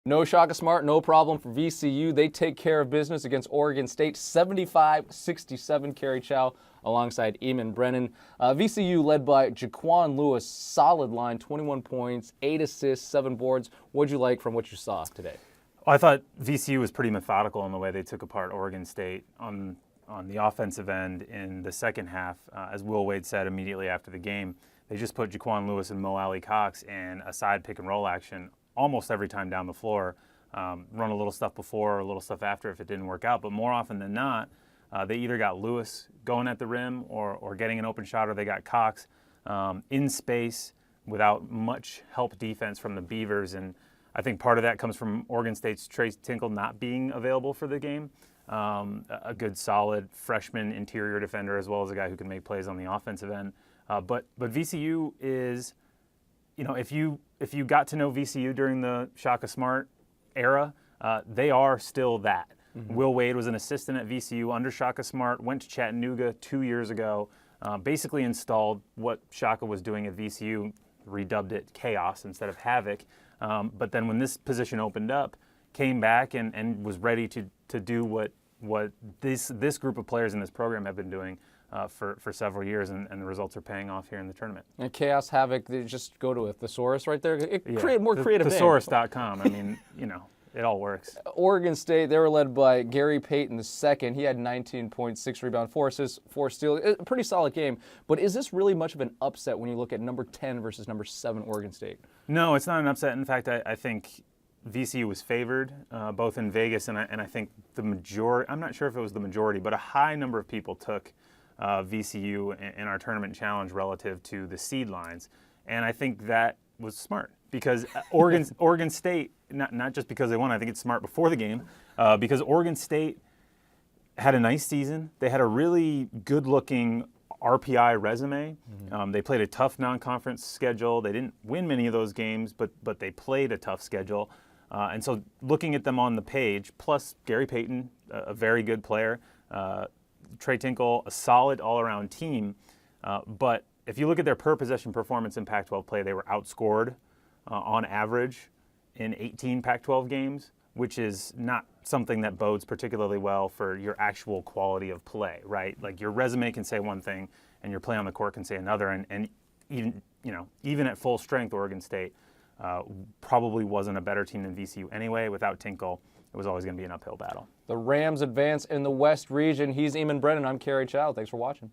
No Shaka Smart, no problem for VCU. They take care of business against Oregon State, 75-67. Kerry Chow alongside Eamonn Brennan. VCU led by Jaquan Lewis, solid line, 21 points, 8 assists, 7 boards. What'd you like from what you saw today? Well, I thought VCU was pretty methodical in the way they took apart Oregon State on the offensive end in the second half. As Will Wade said immediately after the game, they just put Jaquan Lewis and Mo Alley Cox in a side pick and roll action almost every time down the floor. Run a little stuff before or a little stuff after if it didn't work out, but more often than not, they either got Lewis going at the rim or getting an open shot, or they got Cox in space without much help defense from the Beavers. And I think part of that comes from Oregon State's Trey Tinkle not being available for the game. A good, solid freshman interior defender, as well as a guy who can make plays on the offensive end. But VCU is, if you got to know VCU during the Shaka Smart era, they are still that. Mm-hmm. Will Wade was an assistant at VCU under Shaka Smart, went to Chattanooga 2 years ago, basically installed what Shaka was doing at VCU, redubbed it chaos instead of havoc. But then when this position opened up, came back and was ready to do what this group of players in this program have been doing for several years, and the results are paying off here in the tournament. And Chaos, Havoc, they just go to a thesaurus right there. Create more creative name. Thesaurus.com. I mean, it all works. Oregon State, they were led by Gary Payton II. He had 19 points, 6 rebounds, 4 assists, 4 steals. A pretty solid game. But is this really much of an upset when you look at number 10 versus number 7 Oregon State? No, it's not an upset. In fact, I think VCU was favored both in Vegas and I think the majority, I'm not sure if it was the majority, but a high number of people took VCU in our tournament challenge relative to the seed lines. And I think that was smart because Oregon State, not just because they won, I think it's smart before the game, because Oregon State had a nice season. They had a really good-looking RPI resume. Mm-hmm. They played a tough non-conference schedule. They didn't win many of those games, but they played a tough schedule. And so looking at them on the page, plus Gary Payton, a very good player, Trey Tinkle, a solid all-around team. But if you look at their per-possession performance in Pac-12 play, they were outscored on average in 18 Pac-12 games, which is not something that bodes particularly well for your actual quality of play, right? Like your resume can say one thing and your play on the court can say another. And even at full strength, Oregon State probably wasn't a better team than VCU anyway. Without Tinkle, it was always going to be an uphill battle. The Rams advance in the West region. He's Eamonn Brennan. I'm Kerry Chow. Thanks for watching.